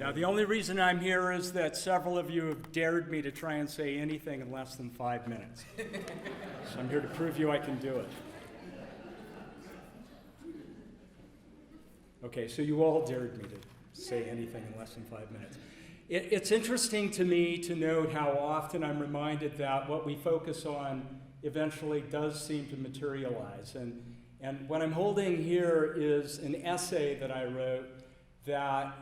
Now, the only reason I'm here is that several of you have dared me to try and say anything in less than 5 minutes. So I'm here to prove you I can do it. Okay, so you all dared me to say anything in less than 5 minutes. It's interesting to me to note how often I'm reminded that what we focus on eventually does seem to materialize. And what I'm holding here is an essay that I wrote that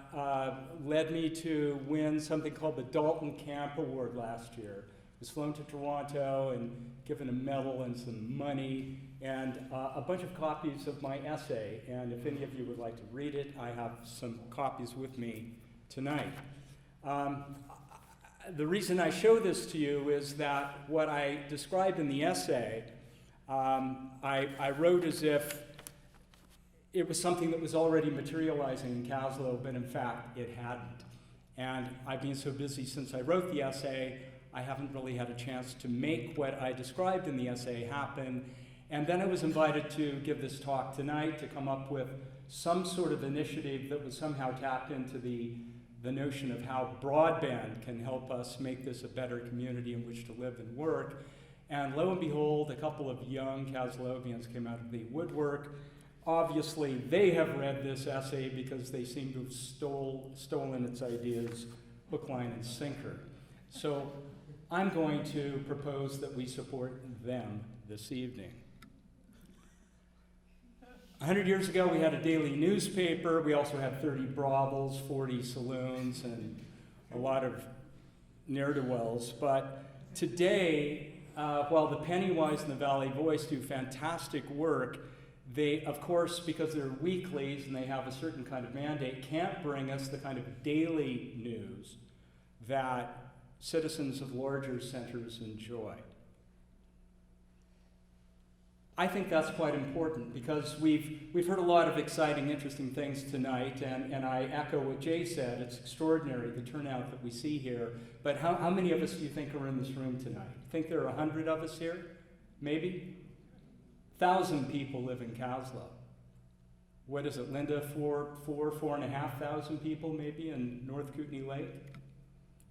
led me to win something called the Dalton Camp Award last year. I was flown to Toronto and given a medal and some money and a bunch of copies of my essay. And if any of you would like to read it, I have some copies with me tonight. The reason I show this to you is that what I described in the essay, I wrote as if it was something that was already materializing in Kaslo, but in fact it hadn't. And I've been so busy since I wrote the essay, I haven't really had a chance to make what I described in the essay happen. And then I was invited to give this talk tonight to come up with some sort of initiative that would somehow tap into the notion of how broadband can help us make this a better community in which to live and work. And lo and behold, a couple of young Kaslovians came out of the woodwork. Obviously, they have read this essay because they seem to have stolen its ideas hook, line, and sinker. So I'm going to propose that we support them this evening. 100 years ago, we had a daily newspaper. We also had 30 brothels, 40 saloons, and a lot of ne'er-do-wells. But today, while the Pennywise and the Valley Voice do fantastic work, they, of course, because they're weeklies and they have a certain kind of mandate, can't bring us the kind of daily news that citizens of larger centers enjoy. I think that's quite important because we've heard a lot of exciting, interesting things tonight, and I echo what Jay said. It's extraordinary, the turnout that we see here. But how many of us do you think are in this room tonight? Think there are 100 of us here? Maybe? 1,000 people live in Kaslo. What is it, Linda? 4,500 people maybe in North Kootenai Lake?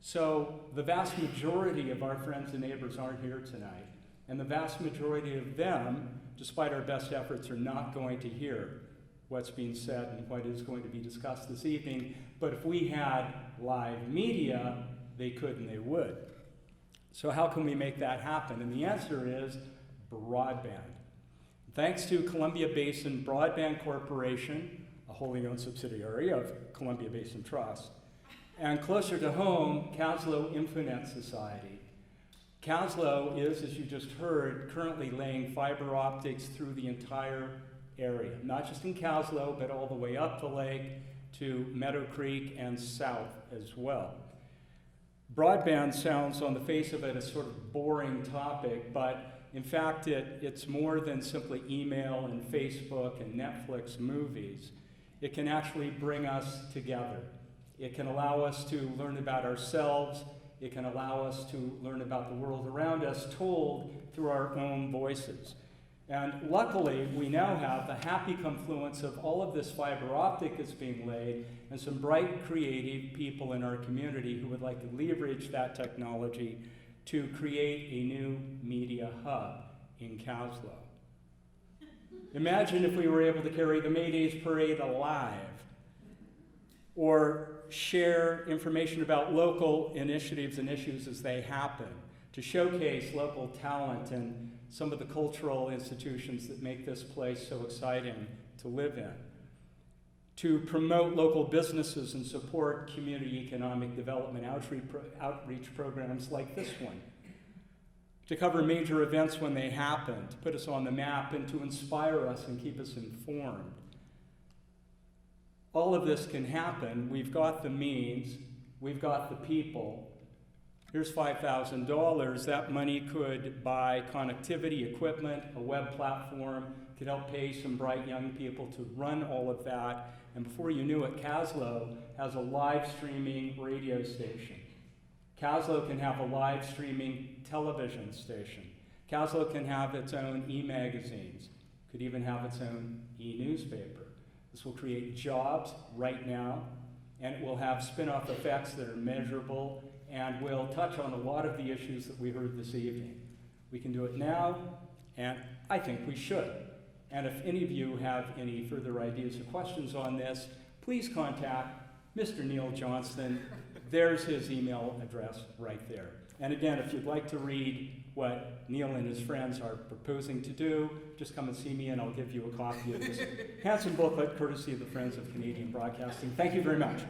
So the vast majority of our friends and neighbors aren't here tonight. And the vast majority of them, despite our best efforts, are not going to hear what's being said and what is going to be discussed this evening. But if we had live media, they could and they would. So how can we make that happen? And the answer is broadband. Thanks to Columbia Basin Broadband Corporation, a wholly owned subsidiary of Columbia Basin Trust, and closer to home, Kaslo Infonet Society. Kaslo is, as you just heard, currently laying fiber optics through the entire area, not just in Kaslo, but all the way up the lake to Meadow Creek and south as well. Broadband sounds on the face of it a sort of boring topic, but in fact, it's more than simply email and Facebook and Netflix movies. It can actually bring us together. It can allow us to learn about ourselves. It can allow us to learn about the world around us, told through our own voices. And luckily, we now have the happy confluence of all of this fiber optic that's being laid and some bright, creative people in our community who would like to leverage that technology to create a new media hub in Kaslo. Imagine if we were able to carry the May Days Parade alive, or share information about local initiatives and issues as they happen, to showcase local talent and some of the cultural institutions that make this place so exciting to live in, to promote local businesses and support community economic development outreach programs like this one, to cover major events when they happen, to put us on the map, and to inspire us and keep us informed. All of this can happen. We've got the means, we've got the people. Here's $5,000. That money could buy connectivity, equipment, a web platform, could help pay some bright young people to run all of that. And before you knew it, Kaslo has a live streaming radio station. Kaslo can have a live streaming television station. Kaslo can have its own e-magazines, could even have its own e-newspaper. This will create jobs right now and it will have spin-off effects that are measurable and will touch on a lot of the issues that we heard this evening. We can do it now, and I think we should. And if any of you have any further ideas or questions on this, please contact Mr. Neil Johnston. There's his email address right there. And again, if you'd like to read what Neil and his friends are proposing to do, just come and see me and I'll give you a copy of this handsome booklet courtesy of the Friends of Canadian Broadcasting. Thank you very much.